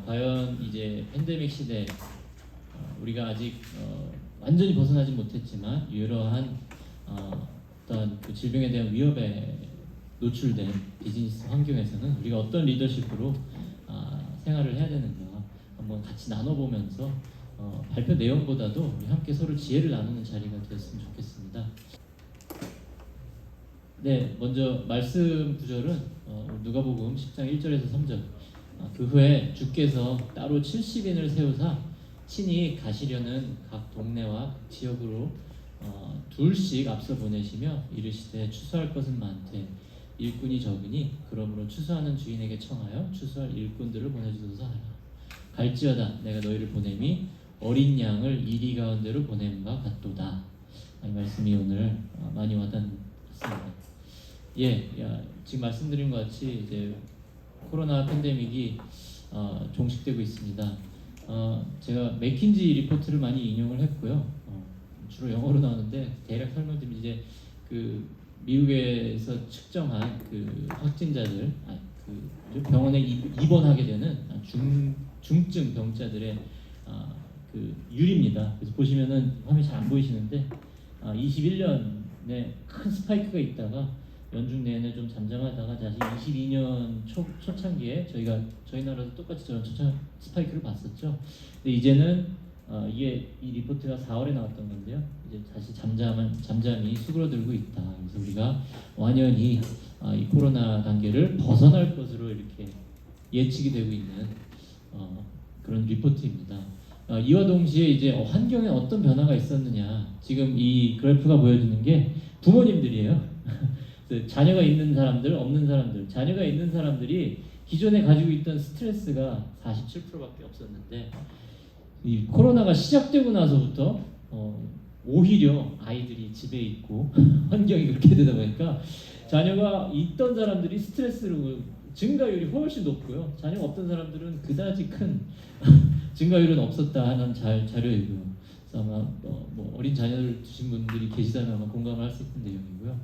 과연 이제 팬데믹 시대 우리가 아직 완전히 벗어나지 못했지만 이러한 어떤 그 질병에 대한 위협에 노출된 비즈니스 환경에서는 우리가 어떤 리더십으로 생활을 해야 되는가 한번 같이 나눠보면서 발표 내용보다도 우리 함께 서로 지혜를 나누는 자리가 되었으면 좋겠습니다. 네, 먼저 말씀 구절은 누가복음 10장 1절에서 3절. 그 후에 주께서 따로 70인을 세우사 친히 가시려는 각 동네와 지역으로 둘씩 앞서 보내시며 이르시되 추수할 것은 많되 일꾼이 적으니 그러므로 추수하는 주인에게 청하여 추수할 일꾼들을 보내주소서 하라. 갈지어다 내가 너희를 보냄이 어린 양을 이리 가운데로 보냄과 같도다. 이 말씀이 오늘 많이 와닿습니다. 지금 말씀드린 것 같이 이제 코로나 팬데믹이 종식되고 있습니다. 제가 맥킨지 리포트를 많이 인용을 했고요. 주로 영어로 나오는데 대략 설명드리면 이제 그 미국에서 측정한 그 확진자들, 그 병원에 입원하게 되는 중증 병자들의 그 율입니다. 그래서 보시면은 화면이 잘 안 보이시는데 21년에 큰 스파이크가 있다가 연중 내내 좀 잠잠하다가 다시 22년 초창기에 저희 나라도 똑같이 저런 스파이크를 봤었죠. 근데 이제는 이 리포트가 4월에 나왔던 건데요. 이제 다시 잠잠히 수그러들고 있다. 그래서 우리가 완연히 이 코로나 단계를 벗어날 것으로 이렇게 예측이 되고 있는 그런 리포트입니다. 이와 동시에 이제 환경에 어떤 변화가 있었느냐. 지금 이 그래프가 보여주는 게 부모님들이에요. 자녀가 있는 사람들, 없는 사람들. 자녀가 있는 사람들이 기존에 가지고 있던 스트레스가 47%밖에 없었는데 이 코로나가 시작되고 나서부터 오히려 아이들이 집에 있고 환경이 그렇게 되다 보니까 자녀가 있던 사람들이 스트레스로 증가율이 훨씬 높고요. 자녀가 없던 사람들은 그다지 큰 증가율은 없었다 하는 자료이고요. 그래서 아마 뭐 어린 자녀를 두신 분들이 계시다면 아마 공감을 할 수 있는 내용이고요.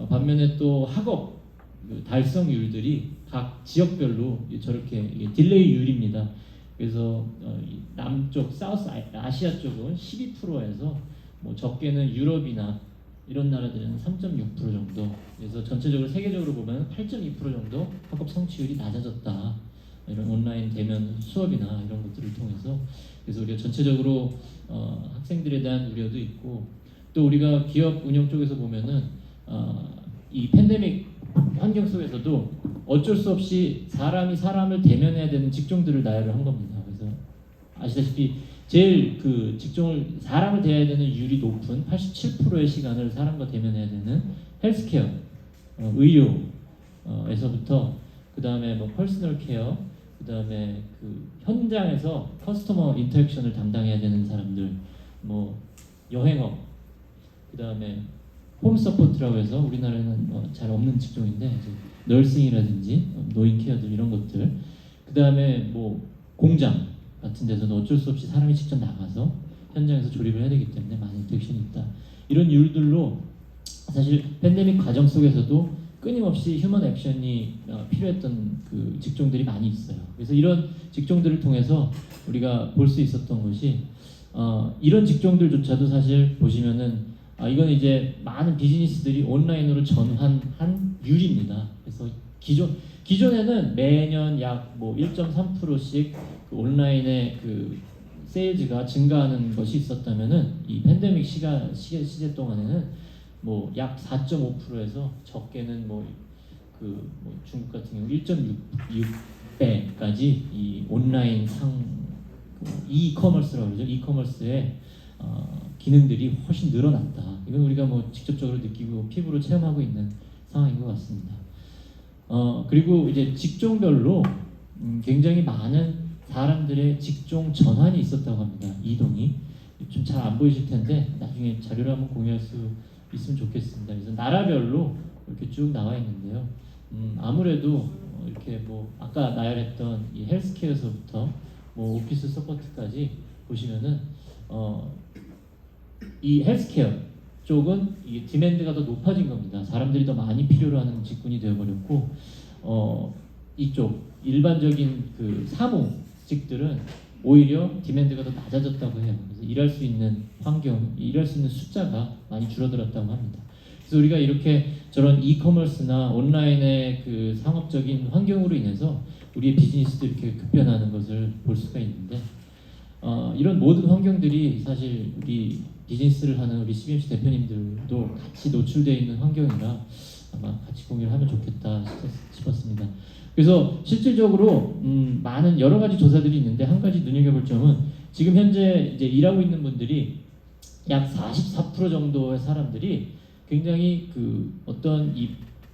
반면에 또 학업 달성률들이 각 지역별로 저렇게 딜레이율입니다. 그래서 남쪽 사우스 아시아 쪽은 12%에서 뭐 적게는 유럽이나 이런 나라들은 3.6% 정도. 그래서 전체적으로 세계적으로 보면 8.2% 정도 학업 성취율이 낮아졌다. 이런 온라인 대면 수업이나 이런 것들을 통해서. 그래서 우리가 전체적으로 학생들에 대한 우려도 있고, 또 우리가 기업 운영 쪽에서 보면은 이 팬데믹 환경 속에서도 어쩔 수 없이 사람이 사람을 대면해야 되는 직종들을 나열을 한 겁니다. 그래서 아시다시피 제일 그 직종을 사람을 대해야 되는 율이 높은 87%의 시간을 사람과 대면해야 되는 헬스케어, 의료에서부터 그 다음에 뭐 퍼스널 케어, 그 다음에 그 현장에서 커스터머 인터랙션을 담당해야 되는 사람들, 뭐 여행업, 그 다음에 홈 서포트라고 해서 우리나라에는 잘 없는 직종인데 이제 널싱이라든지 노인 케어들 이런 것들, 그 다음에 뭐 공장 같은 데서는 어쩔 수 없이 사람이 직접 나가서 현장에서 조립을 해야 되기 때문에 많은 인터랙션이 있다. 이런 이유들로 사실 팬데믹 과정 속에서도 끊임없이 휴먼 액션이 필요했던 그 직종들이 많이 있어요. 그래서 이런 직종들을 통해서 우리가 볼 수 있었던 것이 이런 직종들조차도 사실 보시면은 이건 이제 많은 비즈니스들이 온라인으로 전환한 율입니다. 그래서 기존에는 매년 약 뭐 1.3%씩 그 온라인의 그 세일즈가 증가하는 것이 있었다면은 이 팬데믹 시대 동안에는 뭐 약 4.5%에서 적게는 뭐 중국 같은 경우 1.6배까지 이 온라인 이커머스라고 그러죠. 이커머스의 기능들이 훨씬 늘어났다. 이건 우리가 뭐 직접적으로 느끼고 피부로 체험하고 있는 상황인 것 같습니다. 그리고 이제 직종별로 굉장히 많은 사람들의 직종 전환이 있었다고 합니다. 이동이 좀 잘 안 보이실 텐데 나중에 자료를 한번 공유할 수 있으면 좋겠습니다. 그래서 나라별로 이렇게 쭉 나와 있는데요. 아무래도 이렇게 뭐 아까 나열했던 이 헬스케어에서부터 뭐 오피스 서포트까지 보시면은 이 헬스케어 쪽은 이 디맨드가 더 높아진 겁니다. 사람들이 더 많이 필요로 하는 직군이 되어버렸고 이쪽 일반적인 그 사무직들은 오히려 디맨드가 더 낮아졌다고 해요. 그래서 일할 수 있는 환경, 일할 수 있는 숫자가 많이 줄어들었다고 합니다. 그래서 우리가 이렇게 저런 이커머스나 온라인의 그 상업적인 환경으로 인해서 우리의 비즈니스도 이렇게 급변하는 것을 볼 수가 있는데 이런 모든 환경들이 사실 우리 비즈니스를 하는 우리 CBMC 대표님들도 같이 노출되어 있는 환경이라 아마 같이 공유를 하면 좋겠다 싶었습니다. 그래서 실질적으로 많은 여러 가지 조사들이 있는데 한 가지 눈여겨볼 점은 지금 현재 이제 일하고 있는 분들이 약 44% 정도의 사람들이 굉장히 그 어떤 이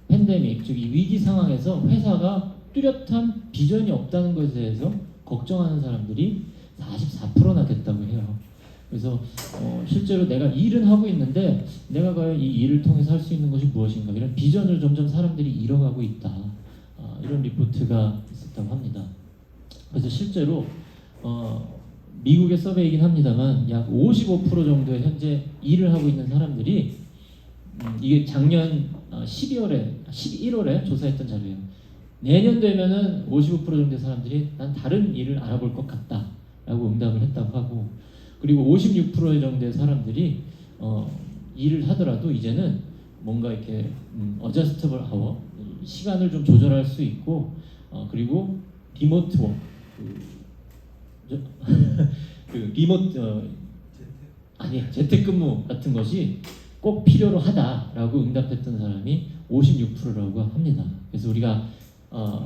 팬데믹, 즉 이 위기 상황에서 회사가 뚜렷한 비전이 없다는 것에 대해서 걱정하는 사람들이 44%나 됐다고 해요. 그래서 실제로 내가 일은 하고 있는데 내가 과연 이 일을 통해서 할 수 있는 것이 무엇인가, 이런 비전을 점점 사람들이 잃어가고 있다, 이런 리포트가 있었다고 합니다. 그래서 실제로 미국의 서베이긴 합니다만 약 55% 정도의 현재 일을 하고 있는 사람들이 이게 작년 11월에 조사했던 자료예요. 내년 되면은 55% 정도의 사람들이 난 다른 일을 알아볼 것 같다 라고 응답을 했다고 하고, 그리고 56% 정도의 사람들이 일을 하더라도 이제는 뭔가 이렇게 어저스터블 아워, 시간을 좀 조절할 수 있고 그리고 리모트 워크, 그 리모트 재택근무 같은 것이 꼭 필요로 하다라고 응답했던 사람이 56%라고 합니다. 그래서 우리가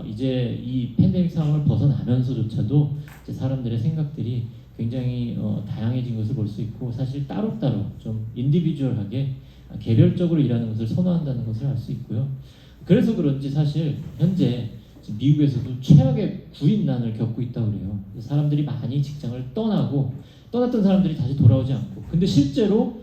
이제 이 팬데믹 상황을 벗어나면서조차도 이제 사람들의 생각들이 굉장히 다양해진 것을 볼 수 있고, 사실 따로따로 좀 인디비주얼하게 개별적으로 일하는 것을 선호한다는 것을 알 수 있고요. 그래서 그런지 사실 현재 미국에서도 최악의 구인난을 겪고 있다고 그래요. 사람들이 많이 직장을 떠났던 사람들이 다시 돌아오지 않고, 근데 실제로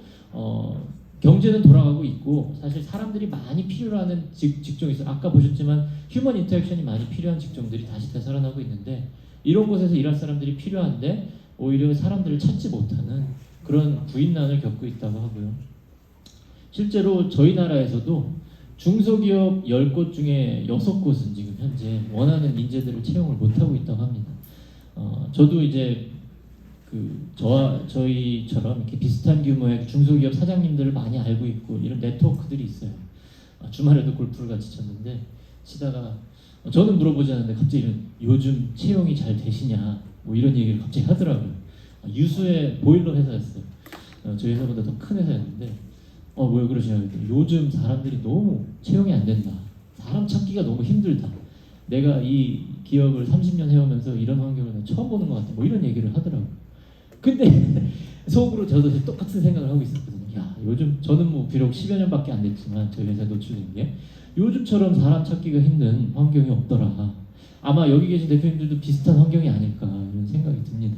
경제는 돌아가고 있고 사실 사람들이 많이 필요로 하는 직종이 있어요. 아까 보셨지만 휴먼 인터랙션이 많이 필요한 직종들이 다시 되살아나고 있는데, 이런 곳에서 일할 사람들이 필요한데 오히려 사람들을 찾지 못하는 그런 구인난을 겪고 있다고 하고요. 실제로 저희 나라에서도 중소기업 10곳 중에 6곳은 지금 현재 원하는 인재들을 채용을 못하고 있다고 합니다. 저도 이제 저희처럼 이렇게 비슷한 규모의 중소기업 사장님들을 많이 알고 있고 이런 네트워크들이 있어요. 주말에도 골프를 같이 쳤는데 치다가 저는 물어보지 않았는데 갑자기 요즘 채용이 잘 되시냐 뭐 이런 얘기를 갑자기 하더라고요. 유수의 보일러 회사였어요. 저희 회사보다 더 큰 회사였는데 왜 그러시냐고 했더니 요즘 사람들이 너무 채용이 안 된다. 사람 찾기가 너무 힘들다. 내가 이 기업을 30년 해오면서 이런 환경을 처음 보는 것 같아. 뭐 이런 얘기를 하더라고요. 근데 속으로 저도 똑같은 생각을 하고 있었거든요. 야, 요즘 저는 뭐 비록 10여 년밖에 안 됐지만 저희 회사에 노출된 게 요즘처럼 사람 찾기가 힘든 환경이 없더라. 아마 여기 계신 대표님들도 비슷한 환경이 아닐까 이런 생각이 듭니다.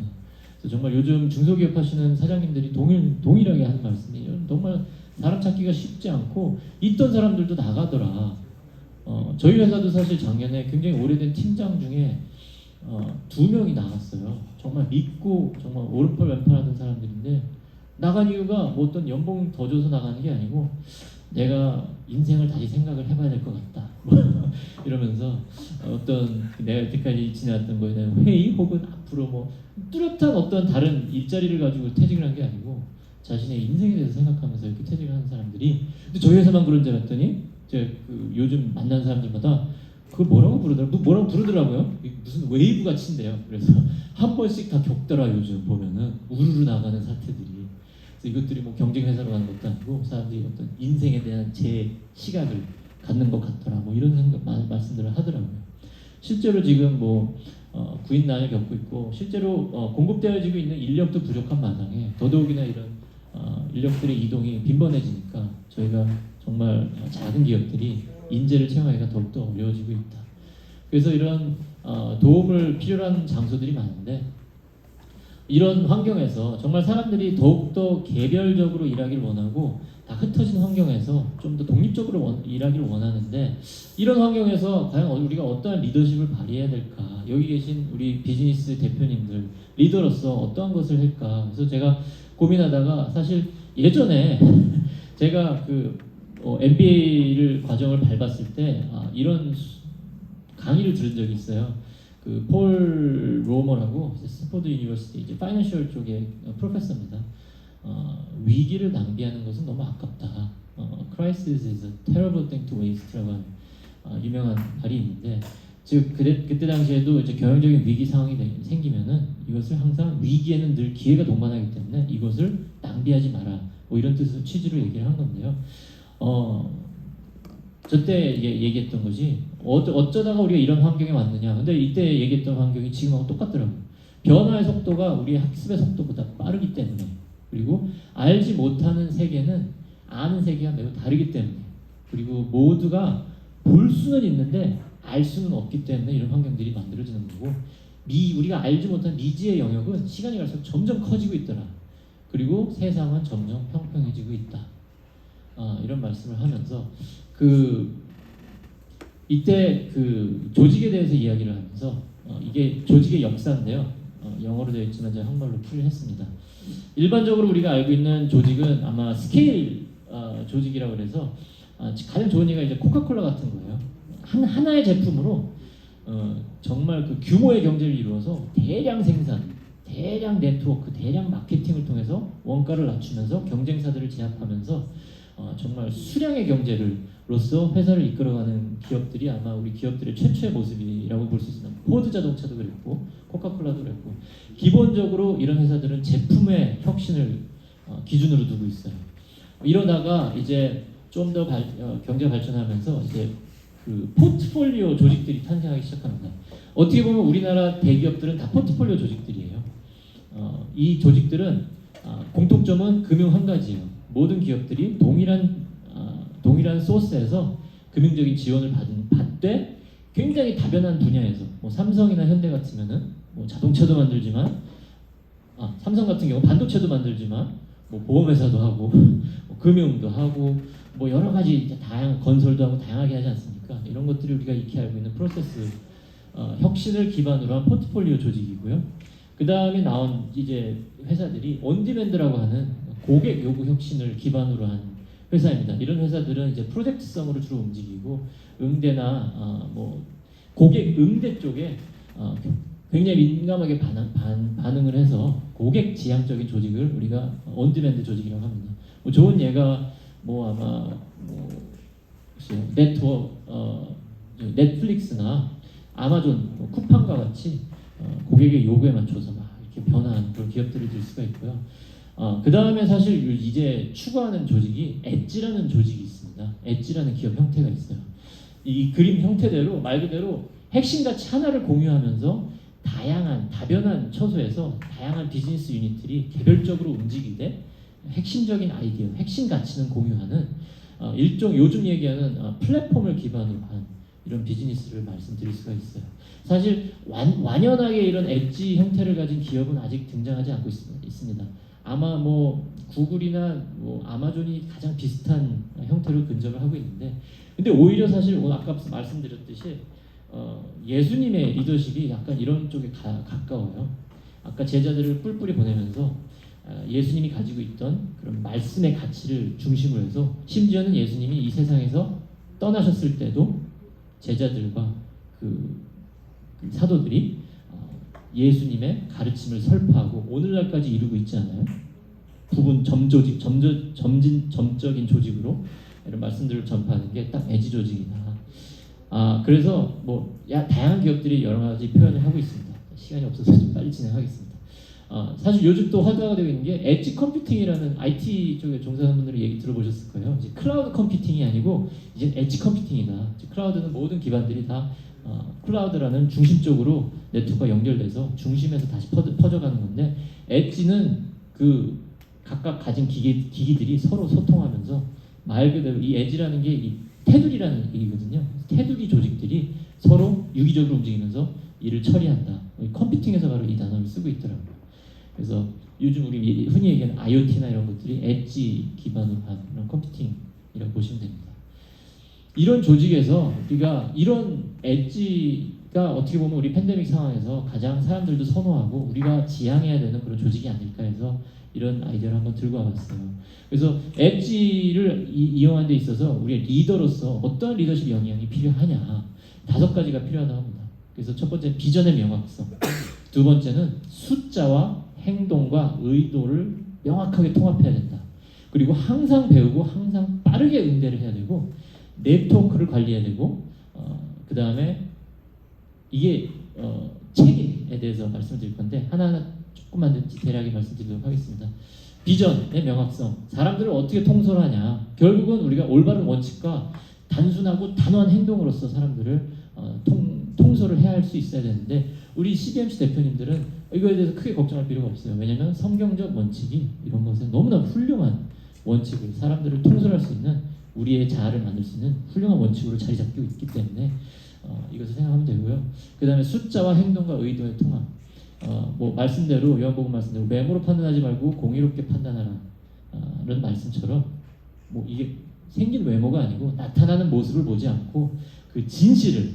그래서 정말 요즘 중소기업 하시는 사장님들이 동일하게 하는 말씀이 정말 사람 찾기가 쉽지 않고 있던 사람들도 나가더라. 저희 회사도 사실 작년에 굉장히 오래된 팀장 중에 2명이 나갔어요. 정말 믿고 정말 오른팔 왼팔 하던 사람들인데 나간 이유가 뭐 어떤 연봉 더 줘서 나가는 게 아니고 내가 인생을 다시 생각을 해봐야 될 것 같다 이러면서 어떤 내가 여태까지 지내왔던 거에 대한 회의 혹은 앞으로 뭐 뚜렷한 어떤 다른 일자리를 가지고 퇴직을 한 게 아니고 자신의 인생에 대해서 생각하면서 이렇게 퇴직을 하는 사람들이, 근데 저희 회사만 그런 줄 알았더니 제가 요즘 만난 사람들마다 그걸 뭐라고 부르더라고요. 무슨 웨이브 같이인데요. 그래서 한 번씩 다 겪더라. 요즘 보면은 우르르 나가는 사태들이. 그래서 이것들이 뭐 경쟁 회사로 가는 것도 아니고 사람들이 어떤 인생에 대한 제 시각을 갖는 것 같더라. 뭐 이런 생각 말씀들을 하더라고요. 실제로 지금 뭐 구인난을 겪고 있고 실제로 공급되어지고 있는 인력도 부족한 마당에 더더욱이나 이런 인력들의 이동이 빈번해지니까 저희가 정말 작은 기업들이 인재를 채용하기가 더욱더 어려워지고 있다. 그래서 이런 도움을 필요로 하는 장소들이 많은데 이런 환경에서 정말 사람들이 더욱더 개별적으로 일하기를 원하고 다 흩어진 환경에서 좀 더 독립적으로 일하기를 원하는데, 이런 환경에서 과연 우리가 어떠한 리더십을 발휘해야 될까? 여기 계신 우리 비즈니스 대표님들 리더로서 어떠한 것을 할까? 그래서 제가 고민하다가 사실 예전에 제가 MBA를 과정을 밟았을 때 이런 강의를 들은 적이 있어요. 그 폴 로머라고 스탠포드 유니버시티 이제 파이낸셜 쪽의 프로페서입니다. 위기를 낭비하는 것은 너무 아깝다. Crisis is a terrible thing to waste라고 하는 유명한 말이 있는데, 즉 그때 당시에도 이제 경영적인 위기 상황이 생기면은 이것을 항상 위기에는 늘 기회가 동반하기 때문에 이것을 낭비하지 마라. 뭐 이런 뜻으로 취지로 얘기를 한 건데요. 저때 얘기했던 것이 어쩌다가 우리가 이런 환경에 왔느냐. 근데 이때 얘기했던 환경이 지금하고 똑같더라고요. 변화의 속도가 우리의 학습의 속도보다 빠르기 때문에, 그리고 알지 못하는 세계는 아는 세계가 매우 다르기 때문에, 그리고 모두가 볼 수는 있는데 알 수는 없기 때문에 이런 환경들이 만들어지는 거고, 우리가 알지 못한 미지의 영역은 시간이 갈수록 점점 커지고 있더라. 그리고 세상은 점점 평평해지고 있다. 이런 말씀을 하면서 이때 그 조직에 대해서 이야기를 하면서 이게 조직의 역사인데요. 영어로 되어 있지만 제가 한글로 풀이를 했습니다. 일반적으로 우리가 알고 있는 조직은 아마 스케일 조직이라고 그래서 가장 좋은 예가 이제 코카콜라 같은 거예요. 하나의 제품으로 정말 그 규모의 경제를 이루어서 대량 생산, 대량 네트워크, 대량 마케팅을 통해서 원가를 낮추면서 경쟁사들을 제압하면서 정말 수량의 경제로서 회사를 이끌어가는 기업들이 아마 우리 기업들의 최초의 모습이라고 볼 수 있습니다. 포드 자동차도 그랬고 코카콜라도 그랬고, 기본적으로 이런 회사들은 제품의 혁신을 기준으로 두고 있어요. 이러다가 이제 좀 더 경제가 발전하면서 이제 그 포트폴리오 조직들이 탄생하기 시작합니다. 어떻게 보면 우리나라 대기업들은 다 포트폴리오 조직들이에요. 이 조직들은 공통점은 금융 한 가지예요. 모든 기업들이 동일한 소스에서 금융적인 지원을 받되 굉장히 다변한 분야에서, 뭐 삼성이나 현대 같으면은 뭐 자동차도 만들지만, 삼성 같은 경우 반도체도 만들지만 뭐 보험회사도 하고 뭐 금융도 하고 뭐 여러 가지 다양한 건설도 하고 다양하게 하지 않습니까? 이런 것들이 우리가 익히 알고 있는 프로세스 혁신을 기반으로 한 포트폴리오 조직이고요. 그 다음에 나온 이제 회사들이 온디맨드라고 하는 고객 요구 혁신을 기반으로 한 회사입니다. 이런 회사들은 이제 프로젝트성으로 주로 움직이고 응대나 뭐 고객 응대 쪽에 굉장히 민감하게 반응을 해서 고객 지향적인 조직을 우리가 온디맨드 조직이라고 합니다. 뭐 좋은 예가 뭐 아마 넷플릭스나 아마존, 쿠팡과 같이 고객의 요구에 맞춰서 막 이렇게 변화하는 그런 기업들을 들 수가 있고요. 그 다음에 사실 이제 추구하는 조직이 엣지라는 조직이 있습니다. 엣지라는 기업 형태가 있어요. 이 그림 형태대로 말 그대로 핵심 가치 하나를 공유하면서 다변한 처소에서 다양한 비즈니스 유닛들이 개별적으로 움직이되 핵심적인 아이디어, 핵심 가치는 공유하는 일종 요즘 얘기하는 플랫폼을 기반으로 한 이런 비즈니스를 말씀드릴 수가 있어요. 사실 완연하게 이런 엣지 형태를 가진 기업은 아직 등장하지 않고 있습니다. 아마 뭐 구글이나 뭐 아마존이 가장 비슷한 형태로 근접을 하고 있는데, 근데 오히려 사실 오늘 아까 말씀드렸듯이 예수님의 리더십이 약간 이런 쪽에 가까워요. 아까 제자들을 뿔뿔이 보내면서 예수님이 가지고 있던 그런 말씀의 가치를 중심으로 해서, 심지어는 예수님이 이 세상에서 떠나셨을 때도 제자들과 그 사도들이 예수님의 가르침을 설파하고 오늘날까지 이루고 있지 않아요? 부분 점적인 조직으로 이런 말씀들을 전파하는 게 딱 엣지 조직이다. 그래서 뭐 다양한 기업들이 여러 가지 표현을 하고 있습니다. 시간이 없어서 좀 빨리 진행하겠습니다. 사실 요즘 또 화두가 되고 있는 게 엣지 컴퓨팅이라는 IT 쪽에 종사하는 분들이 얘기 들어보셨을 거예요. 이제 클라우드 컴퓨팅이 아니고 이제 엣지 컴퓨팅이다. 클라우드는 모든 기반들이 다 클라우드라는 중심적으로 네트워크가 연결돼서 중심에서 다시 퍼져가는 건데, 엣지는 그 각각 가진 기기들이 서로 소통하면서 말 그대로 이 엣지라는 게 이 테두리라는 얘기거든요. 테두리 조직들이 서로 유기적으로 움직이면서 일을 처리한다. 컴퓨팅에서 바로 이 단어를 쓰고 있더라고요. 그래서 요즘 우리 흔히 얘기하는 IoT나 이런 것들이 엣지 기반으로 한 그런 컴퓨팅이라고 보시면 됩니다. 이런 조직에서 우리가 이런 엣지가 어떻게 보면 우리 팬데믹 상황에서 가장 사람들도 선호하고 우리가 지향해야 되는 그런 조직이 아닐까 해서 이런 아이디어를 한번 들고 와봤어요. 그래서 엣지를 이용하는 데 있어서 우리의 리더로서 어떤 리더십 역량이 필요하냐. 5가지가 필요하다고 합니다. 그래서 첫 번째는 비전의 명확성, 두 번째는 숫자와 행동과 의도를 명확하게 통합해야 된다. 그리고 항상 배우고 항상 빠르게 응대를 해야 되고 네트워크를 관리해야 되고 그 다음에 이게 책임에 대해서 말씀을 드릴 건데 하나하나 조금만 더 디테일하게 말씀드리도록 하겠습니다. 비전의 명확성, 사람들을 어떻게 통솔하냐. 결국은 우리가 올바른 원칙과 단순하고 단호한 행동으로서 사람들을 통솔을 해야 할 수 있어야 되는데 우리 CBMC 대표님들은 이거에 대해서 크게 걱정할 필요가 없어요. 왜냐하면 성경적 원칙이 이런 것은 너무나 훌륭한 원칙을 사람들을 통솔할 수 있는 우리의 자아를 만들 수 있는 훌륭한 원칙으로 자리 잡고 있기 때문에 이것을 생각하면 되고요. 그 다음에 숫자와 행동과 의도의 통합. 뭐 말씀대로 요한복음 말씀대로 외모로 판단하지 말고 공의롭게 판단하라 라는 말씀처럼 뭐 이게 생긴 외모가 아니고 나타나는 모습을 보지 않고 그 진실을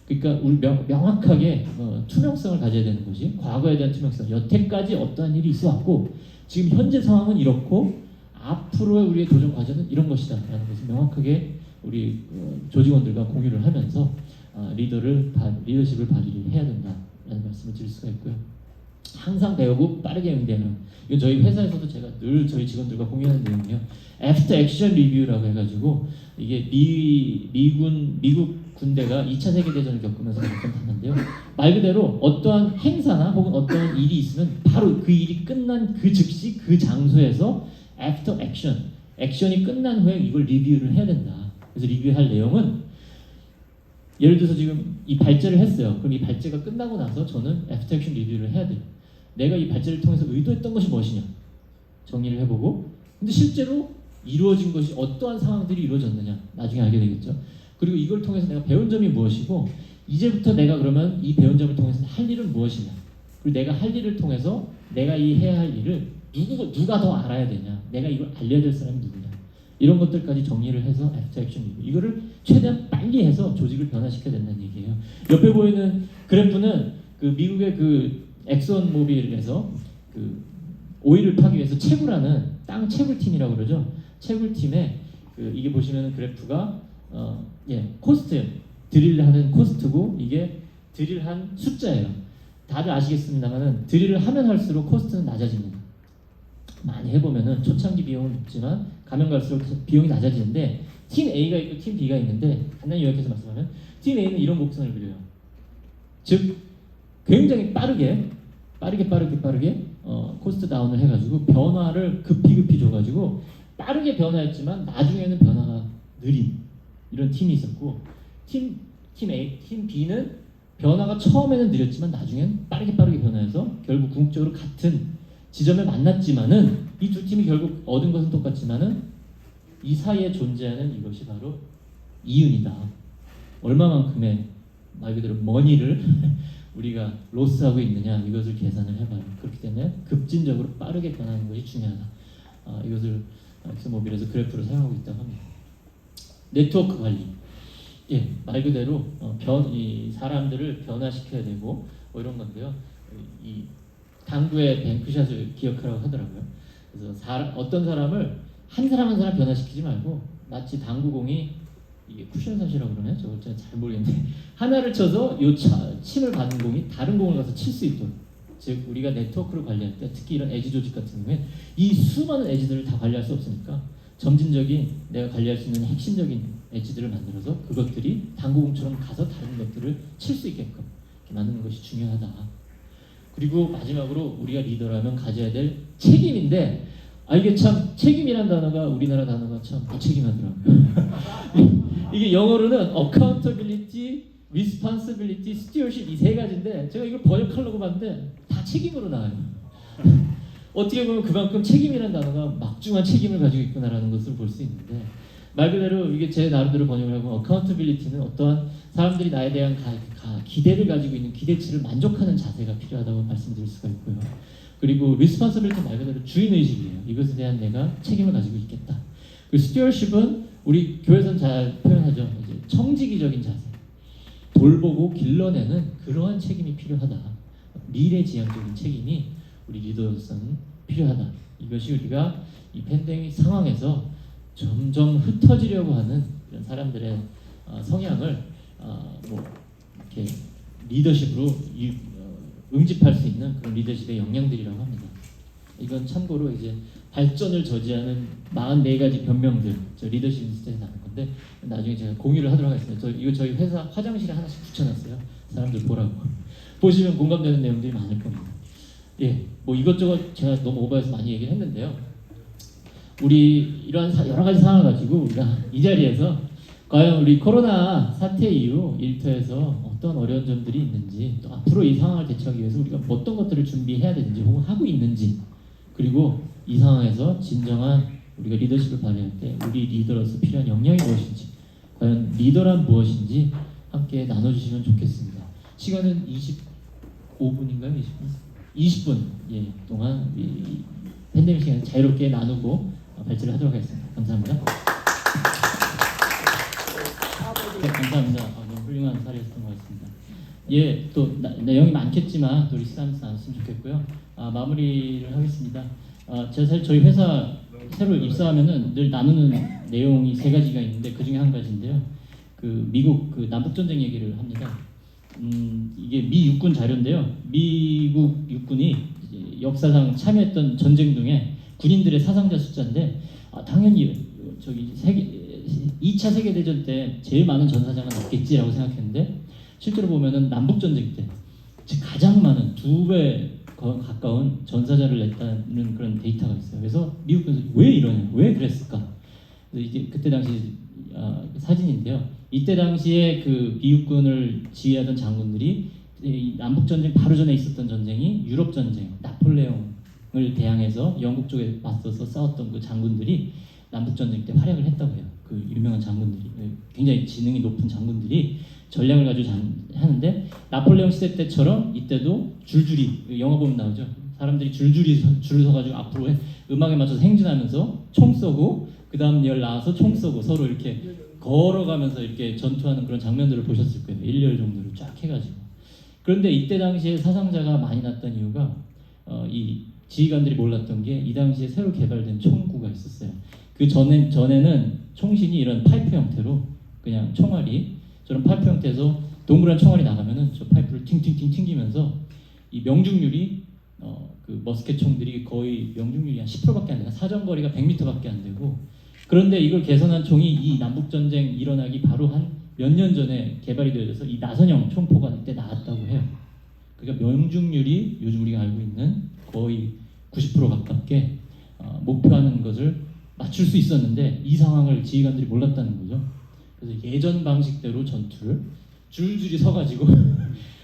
그러니까 우리 명확하게 투명성을 가져야 되는 것이 과거에 대한 투명성 여태까지 어떠한 일이 있어 왔고 지금 현재 상황은 이렇고 앞으로의 우리의 도전 과제는 이런 것이다 라는 것을 명확하게 우리 조직원들과 공유를 하면서 리더십을 발휘를 해야 된다라는 말씀을 드릴 수가 있고요. 항상 배우고 빠르게 응대하는 이건 저희 회사에서도 제가 늘 저희 직원들과 공유하는 내용이에요. After Action Review라고 해가지고 이게 미국 군대가 2차 세계대전을 겪으면서 했던 단어인데요. 말 그대로 어떠한 행사나 혹은 어떠한 일이 있으면 바로 그 일이 끝난 그 즉시 그 장소에서 After Action, 액션이 끝난 후에 이걸 리뷰를 해야 된다. 그래서 리뷰할 내용은 예를 들어서 지금 이 발제를 했어요. 그럼 이 발제가 끝나고 나서 저는 애프터 액션 리뷰를 해야 돼요. 내가 이 발제를 통해서 의도했던 것이 무엇이냐 정리를 해보고 근데 실제로 이루어진 것이 어떠한 상황들이 이루어졌느냐 나중에 알게 되겠죠. 그리고 이걸 통해서 내가 배운 점이 무엇이고 이제부터 내가 그러면 이 배운 점을 통해서 할 일은 무엇이냐 그리고 내가 할 일을 통해서 내가 이 해야 할 일을 누가 더 알아야 되냐 내가 이걸 알려야 될 사람이 누구냐 이런 것들까지 정리를 해서 애프터 액션 리뷰 이거를 최대한 빨리 해서 조직을 변화시켜야 된다는 얘기예요. 옆에 보이는 그래프는 그 미국의 그 엑선 모빌에서 그 오일을 파기 위해서 채굴하는 땅 채굴팀이라고 그러죠. 채굴팀에 그 이게 보시면 그래프가 코스트예요. 드릴하는 코스트고 이게 드릴한 숫자예요. 다들 아시겠습니다만은 드릴을 하면 할수록 코스트는 낮아집니다. 많이 해보면은 초창기 비용은 높지만 가면 갈수록 비용이 낮아지는데 팀 A가 있고 팀 B가 있는데 간단히 요약해서 말씀하면 팀 A는 이런 곡선을 그려요. 즉 굉장히 빠르게 코스트 다운을 해가지고 변화를 급히 줘가지고 빠르게 변화했지만 나중에는 변화가 느린 이런 팀이 있었고 팀 A, 팀 B는 변화가 처음에는 느렸지만 나중엔 빠르게 변화해서 결국 궁극적으로 같은 지점에 만났지만은 이 두 팀이 결국 얻은 것은 똑같지만은 이 사이에 존재하는 이것이 바로 이윤이다. 얼마만큼의 말 그대로 머니를 우리가 로스하고 있느냐 이것을 계산을 해봐요. 그렇기 때문에 급진적으로 빠르게 변하는 것이 중요하다. 이것을 엑스모빌에서 그래프로 사용하고 있다고 합니다. 네트워크 관리. 말 그대로 이 사람들을 변화시켜야 되고 뭐 이런 건데요. 이 당구의 뱅크샷을 기억하라고 하더라고요. 그래서 어떤 사람을 한 사람 변화시키지 말고 마치 당구공이 이게 쿠션샷이라고 그러나요? 저걸 제가 잘 모르겠는데 하나를 쳐서 침을 받은 공이 다른 공을 가서 칠 수 있도록 즉 우리가 네트워크를 관리할 때 특히 이런 에지 조직 같은 경우에 이 수많은 에지들을 다 관리할 수 없으니까 점진적인 내가 관리할 수 있는 핵심적인 에지들을 만들어서 그것들이 당구공처럼 가서 다른 것들을 칠 수 있게끔 만드는 것이 중요하다. 그리고 마지막으로 우리가 리더라면 가져야 될 책임인데 이게 참 책임이란 단어가 우리나라 단어가 참 무책임하더라고요. 이게 영어로는 accountability, responsibility, stewardship 이 세 가지인데 제가 이걸 번역하려고 봤는데 다 책임으로 나와요. 어떻게 보면 그만큼 책임이라는 단어가 막중한 책임을 가지고 있구나라는 것을 볼 수 있는데 말 그대로 이게 제 나름대로 번역을 하고 accountability는 어떠한 사람들이 나에 대한 기대를 가지고 있는 기대치를 만족하는 자세가 필요하다고 말씀드릴 수가 있고요. 그리고 responsibility 말 그대로 주인의식이에요. 이것에 대한 내가 책임을 가지고 있겠다. 그리고 stewardship은 우리 교회에서는 잘 표현하죠. 이제 청지기적인 자세. 돌보고 길러내는 그러한 책임이 필요하다. 미래지향적인 책임이 우리 리더로서는 필요하다. 이것이 우리가 이 팬데믹 상황에서 점점 흩어지려고 하는 이런 사람들의 성향을 뭐 이렇게 리더십으로 응집할 수 있는 그런 리더십의 역량들이라고 합니다. 이건 참고로 이제 발전을 저지하는 44가지 변명들, 저 리더십 인스트에 나올 건데 나중에 제가 공유를 하도록 하겠습니다. 이거 저희 회사 화장실에 하나씩 붙여놨어요. 사람들 보라고. 보시면 공감되는 내용들이 많을 겁니다. 예, 뭐 이것저것 제가 너무 오버해서 많이 얘기를 했는데요. 우리 이러한 여러 가지 상황을 가지고 우리가 이 자리에서 과연 우리 코로나 사태 이후 일터에서 어떤 어려운 점들이 있는지, 또 앞으로 이 상황을 대처하기 위해서 우리가 어떤 것들을 준비해야 되는지 혹은 하고 있는지, 그리고 이 상황에서 진정한 우리가 리더십을 발휘할 때 우리 리더로서 필요한 역량이 무엇인지, 과연 리더란 무엇인지 함께 나눠주시면 좋겠습니다. 시간은 25분인가요? 20분? 20분 동안 이 팬데믹 시간을 자유롭게 나누고 발제를 하도록 하겠습니다. 감사합니다. 네, 감사합니다. 너무 훌륭한 사례였던 것 같습니다. 예, 또 내용이 많겠지만 또 리스트하면서 나눴으면 좋겠고요. 마무리를 하겠습니다. 제가 사실 저희 회사 새로 입사하면은 늘 나누는 내용이 3가지가 있는데 그 중에 한 가지인데요. 그 미국 그 남북 전쟁 얘기를 합니다. 이게 미 육군 자료인데요. 미국 육군이 역사상 참여했던 전쟁 중에 군인들의 사상자 숫자인데 당연히 저기 2차 세계대전 때 제일 많은 전사자가 났겠지라고 생각했는데 실제로 보면은 남북전쟁 때 가장 많은 2배 가까운 전사자를 냈다는 그런 데이터가 있어요. 그래서 미국에서 왜 이러냐, 왜 그랬을까? 그래서 이게 그때 당시 사진인데요. 이때 당시에 그 미국군을 지휘하던 장군들이 남북전쟁 바로 전에 있었던 전쟁이 유럽전쟁, 나폴레옹을 대항해서 영국 쪽에 맞서서 싸웠던 그 장군들이 남북전쟁 때 활약을 했다고 해요. 그 유명한 장군들이, 굉장히 지능이 높은 장군들이 전략을 가지고 하는데 나폴레옹 시대 때처럼 이때도 줄줄이, 영화 보면 나오죠. 사람들이 줄줄이 줄을 서가지고 앞으로 음악에 맞춰서 행진하면서 총 쏘고 그 다음 열 나와서 총 쏘고 서로 이렇게 걸어가면서 이렇게 전투하는 그런 장면들을 보셨을 거예요. 1열 정도로 쫙 해가지고. 그런데 이때 당시에 사상자가 많이 났던 이유가 이 지휘관들이 몰랐던 게 이 당시에 새로 개발된 총구가 있었어요. 그 전에는 총신이 이런 파이프 형태로 그냥 총알이 저런 파이프 형태에서 동그란 총알이 나가면은 저 파이프를 팅팅팅 튕기면서 이 명중률이 그 머스켓 총들이 거의 명중률이 한 10%밖에 안 되나, 사정거리가 100m밖에 안 되고, 그런데 이걸 개선한 총이 이 남북전쟁 일어나기 바로 한 몇 년 전에 개발이 되어서 이 나선형 총포가 이때 나왔다고 해요. 그러니까 명중률이 요즘 우리가 알고 있는 거의 90% 가깝게 목표하는 것을 맞출 수 있었는데 이 상황을 지휘관들이 몰랐다는 거죠. 그래서 예전 방식대로 전투를 줄줄이 서가지고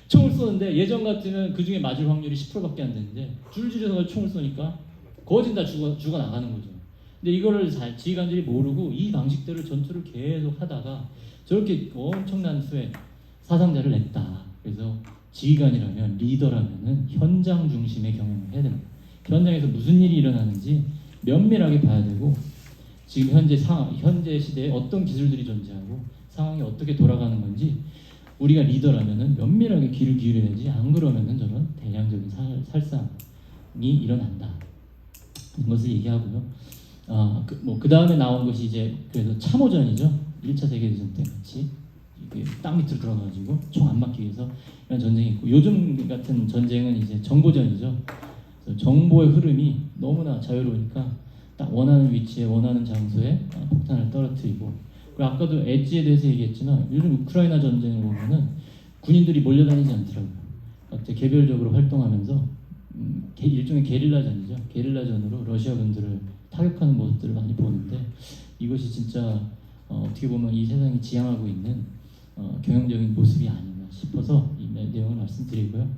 총을 쏘는데 예전 같으면 그 중에 맞을 확률이 10%밖에 안 되는데 줄줄이 서가지고 총을 쏘니까 거진 다 죽어 나가는 거죠. 근데 이거를 잘 지휘관들이 모르고 이 방식대로 전투를 계속 하다가 저렇게 엄청난 수의 사상자를 냈다. 그래서 지휘관이라면, 리더라면은 현장 중심의 경영을 해야 됩니다. 현장에서 무슨 일이 일어나는지 면밀하게 봐야 되고, 지금 현재 시대에 어떤 기술들이 존재하고 상황이 어떻게 돌아가는 건지 우리가 리더라면은 면밀하게 귀를 기울여야지, 안 그러면은 저런 대량적인 살상이 일어난다. 이것을 얘기하고요. 그 다음에 나온 것이 이제 그래서 참호전이죠. 1차 세계대전 때 같이 땅 밑으로 들어가가지고 총 안 맞기 위해서 이런 전쟁이 있고, 요즘 같은 전쟁은 이제 정보전이죠. 그래서 정보의 흐름이 너무나 자유로우니까 딱 원하는 위치에 원하는 장소에 폭탄을 떨어뜨리고, 그리고 아까도 엣지에 대해서 얘기했지만 요즘 우크라이나 전쟁을 보면은 군인들이 몰려다니지 않더라고요. 각자 개별적으로 활동하면서 일종의 게릴라전이죠. 게릴라전으로 러시아 군들을 타격하는 모습들을 많이 보는데 이것이 진짜 어떻게 보면 이 세상이 지향하고 있는 경영적인 모습이 아닌가 싶어서 이 내용을 말씀드리고요.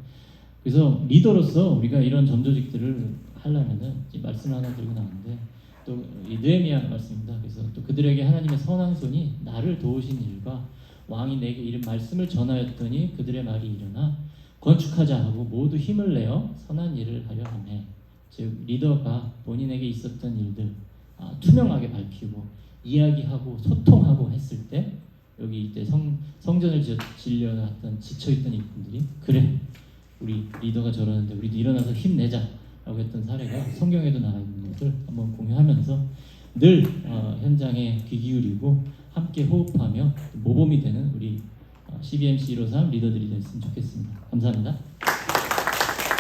그래서 리더로서 우리가 이런 전조직들을 하려면은 말씀을 하나 드리고 나왔는데, 또 이 느헤미야 말씀입니다. 그래서 또 그들에게 하나님의 선한 손이 나를 도우신 일과 왕이 내게 이른 말씀을 전하였더니 그들의 말이 일어나 건축하자 하고 모두 힘을 내어 선한 일을 하려 하매, 즉 리더가 본인에게 있었던 일들 투명하게 밝히고 이야기하고 소통하고 했을 때, 여기 이때 성전을 지려놨던 지쳐있던 이분들이 그래 우리 리더가 저러는데 우리도 일어나서 힘내자 라고 했던 사례가 성경에도 나와 있는 것을 한번 공유하면서 늘 현장에 귀 기울이고 함께 호흡하며 모범이 되는 우리 CBMC 153 리더들이 됐으면 좋겠습니다. 감사합니다.